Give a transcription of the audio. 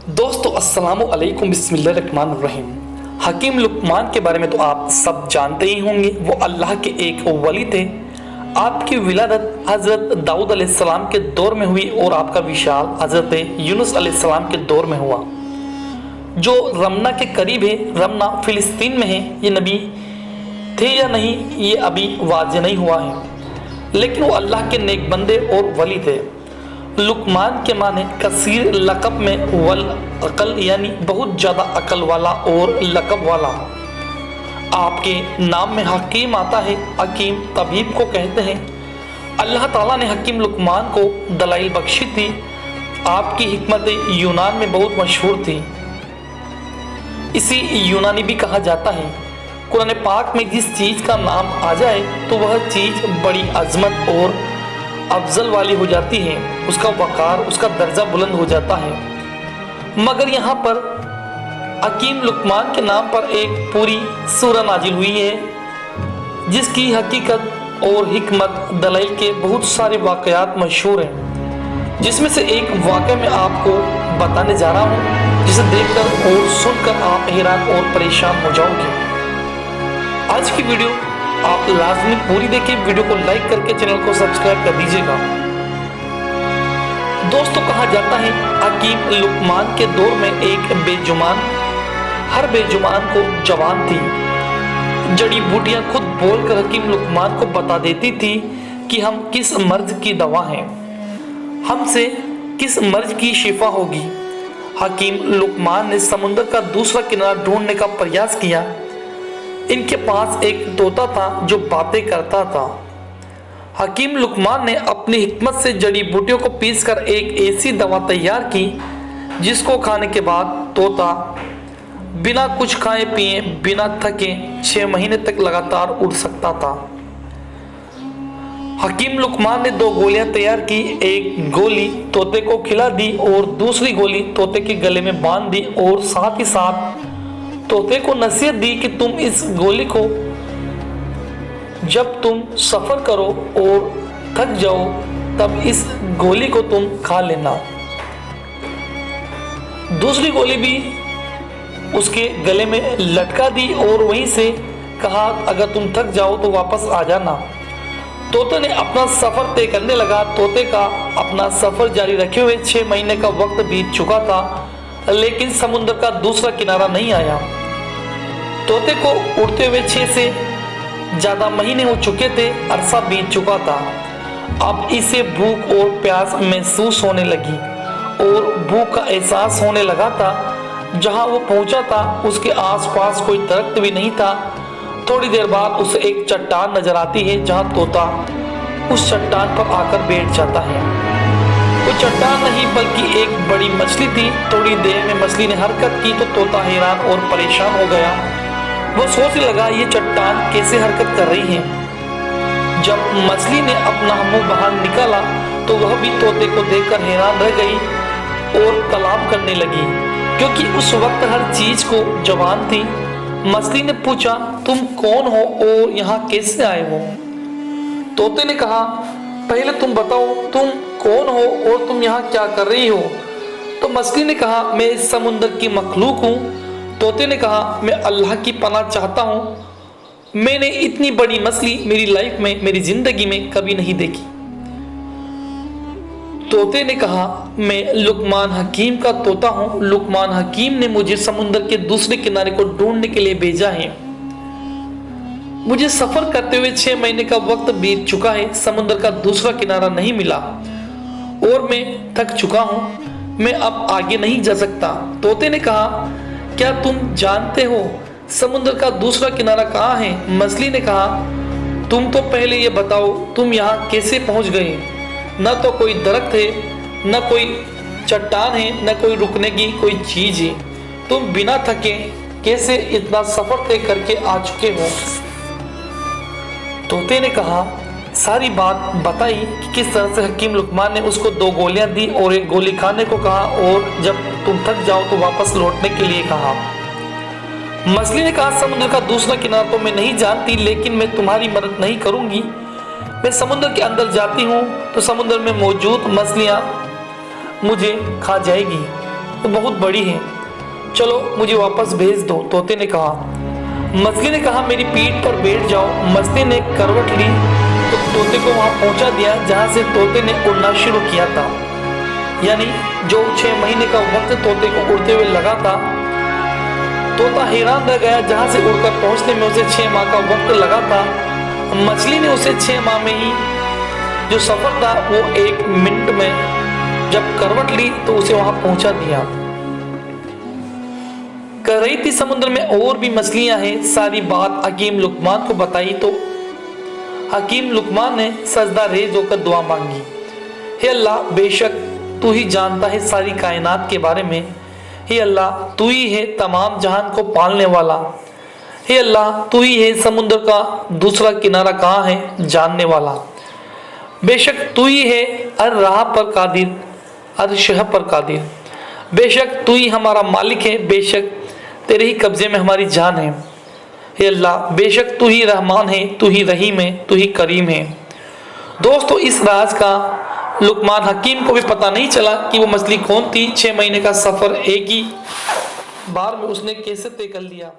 दोस्तों अस्सलामु अलैकुम बिस्मिल्लाहिर्रहमानिर्रहीम। हकीम लुकमान के बारे में तो आप सब जानते ही होंगे। वो अल्लाह के एक वली थे। आपकी विलादत हज़रत दाऊद अलैहिस्सलाम के दौर में हुई और आपका विशाल हज़रत यूनुस अलैहिस्सलाम के दौर में हुआ, जो रमना के करीब है। रमना फ़िलिस्तीन में है। ये नबी थे या नहीं ये अभी वाज़ेह नहीं हुआ है, लेकिन वो अल्लाह के नेक बंदे और वली थे। लुकमान के माने कसीर लक़ब में वल अकल यानी बहुत ज़्यादा अकल वाला और लक़ब वाला। आपके नाम में हकीम आता है। हकीम तबीब को कहते हैं। अल्लाह ताला ने हकीम लुकमान को दलाइल बख्शी थी। आपकी हिकमत यूनान में बहुत मशहूर थी। इसी यूनानी भी कहा जाता है। कुरान पाक में जिस चीज़ का नाम आ जाए तो वह चीज़ बड़ी अजमत और अफजल वाली हो जाती है, उसका वक़ार, उसका दर्जा बुलंद हो जाता है। मगर यहाँ पर हकीम लुकमान के नाम पर एक पूरी सूरह नाजिल हुई है, जिसकी हकीकत और हिकमत दलाइल के बहुत सारे वाक़यात मशहूर हैं, जिसमें से एक वाक़या मैं आपको बताने जा रहा हूँ, जिसे देखकर और सुनकर आप हैरान और परेशान हो जाओगे। आज की वीडियो आप लाजमी पूरी देखें। वीडियो को लाइक करके चैनल को सब्सक्राइब कर दीजिएगा। दोस्तों कहा जाता है हकीम लुकमान के दौर में एक बेजुबान हर बेजुबान को जवान थी। जड़ी बूटियां खुद बोलकर हकीम लुकमान को बता देती थी कि हम किस मर्ज की दवा हैं, हमसे किस मर्ज की शिफा होगी। हकीम लुकमान ने समुद्र का दूसरा किनारा ढूंढने का प्रयास किया। इनके पास एक तोता था जो बातें करता था। हकीम लुकमान ने अपनी हिकमत से जड़ी बूटियों को पीसकर एक ऐसी दवा तैयार की जिसको खाने के बाद तोता बिना कुछ खाए पिए, बिना थके 6 महीने तक लगातार उड़ सकता था। हकीम लुकमान ने 2 गोलियां तैयार की। एक गोली तोते को खिला दी और दूसरी गोली तोते के गले में बांध दी और साथ ही साथ तोते को नसीहत दी कि तुम इस गोली को जब तुम सफर करो और थक जाओ तब इस गोली को तुम खा लेना। दूसरी गोली भी उसके गले में लटका दी और वहीं से कहा अगर तुम थक जाओ तो वापस आ जाना। तोते ने अपना सफर तय करने लगा। तोते का अपना सफर जारी रखे हुए 6 महीने का वक्त बीत चुका था, लेकिन समुद्र का दूसरा किनारा नहीं आया। तोते को उड़ते हुए 6 से ज्यादा महीने हो चुके थे, अरसा बीत चुका था। अब इसे भूख और प्यास महसूस होने लगी और भूख का एहसास होने लगा था। जहां वो पहुंचा था उसके आसपास कोई दरख्त भी नहीं था। थोड़ी देर बाद उसे एक चट्टान नजर आती है, जहां तोता उस चट्टान पर आकर बैठ जाता है। वो चट्टान नहीं बल्कि एक बड़ी मछली थी। थोड़ी देर में मछली ने हरकत की तो तोता हैरान और परेशान हो गया। वो सोचने लगा ये चट्टान कैसे हरकत कर रही है। जब मछली ने अपना मुंह बाहर निकाला तो वह भी तोते को देखकर हैरान रह गई और कलाम करने लगी, क्योंकि उस वक्त हर चीज को जवान थी। मछली ने पूछा तुम कौन हो और यहाँ कैसे आए हो। तोते ने कहा पहले तुम बताओ तुम कौन हो और तुम यहाँ क्या कर रही हो। तो मछली ने कहा मैं इस समुद्र की मखलूक हूँ। तोते ने कहा मैं अल्लाह की पनाह चाहता हूँ। मैंने इतनी बड़ी मछली मेरी लाइफ में, मेरी जिंदगी में कभी नहीं देखी। तोते ने कहा मैं लुकमान हकीम का तोता हूँ। लुकमान हकीम ने मुझे समुद्र के दूसरे किनारे को ढूंढने के लिए भेजा है। मुझे सफर करते हुए 6 महीने का वक्त बीत चुका है। समुद्र का दूसरा किनारा नहीं मिला और मैं थक चुका हूँ। मैं अब आगे नहीं जा सकता। तोते ने कहा क्या तुम जानते हो समुद्र का दूसरा किनारा कहाँ है। मछली ने कहा तुम तो पहले ये बताओ तुम यहाँ कैसे पहुँच गए। न तो कोई दरख्त है, न कोई चट्टान है, न कोई रुकने की कोई चीज है। तुम बिना थके कैसे इतना सफर तय करके आ चुके हो। तोते ने कहा सारी बात बताई कि किस तरह से हकीम लुकमान ने उसको 2 गोलियां दी और एक गोली खाने को कहा और जब तुम थक जाओ तो वापस लौटने के लिए कहा। मछली ने कहा समुद्र का दूसरा किनारा तो मैं नहीं जानती, लेकिन मैं तुम्हारी मदद नहीं करूंगी। मैं समुद्र के अंदर जाती हूँ तो समुद्र में मौजूद मछलियाँ मुझे खा जाएगी। तो बहुत बड़ी है, चलो मुझे वापस भेज दो। तोते ने कहा। मछली ने कहा मेरी पीठ पर बैठ जाओ। मछली ने करवट ली तो तोते को वहां पहुंचा दिया जहां से तोते ने उड़ना शुरू किया था। यानी जो 6 महीने का वक्त तोते को उड़ते हुए लगा था, तोता हैरान रह गया जहां से उड़कर पहुंचने में उसे 6 माह का वक्त लगा था। मछली ने उसे 6 माह में ही जो सफर था वो 1 मिनट में जब करवट ली तो उसे वहां पहुंचा दिया। कर रही थी समुद्र में और भी मछलियां हैं। सारी बात हकीम लुकमान को बताई तो हकीम लुकमान ने सजदा रेज होकर दुआ मांगी। हे अल्लाह, बेशक तू ही जानता है सारी कायनात के बारे में। हे अल्लाह, तू ही है तमाम जहान को पालने वाला। हे अल्लाह, तू ही है समुद्र का दूसरा किनारा कहाँ है जानने वाला। बेशक तू ही है हर राह पर कादिर, हर शह पर कादिर। बेशक तू ही हमारा मालिक है, बेशक तेरे ही कब्जे में हमारी जान है। हे अल्लाह, बेशक तू ही रहमान है, तू ही रहीम है, तू ही करीम है। दोस्तों, इस राज का लुकमान हकीम को भी पता नहीं चला कि वो मछली कौन थी। 6 महीने का सफर एक ही बार में उसने कैसे तय कर लिया।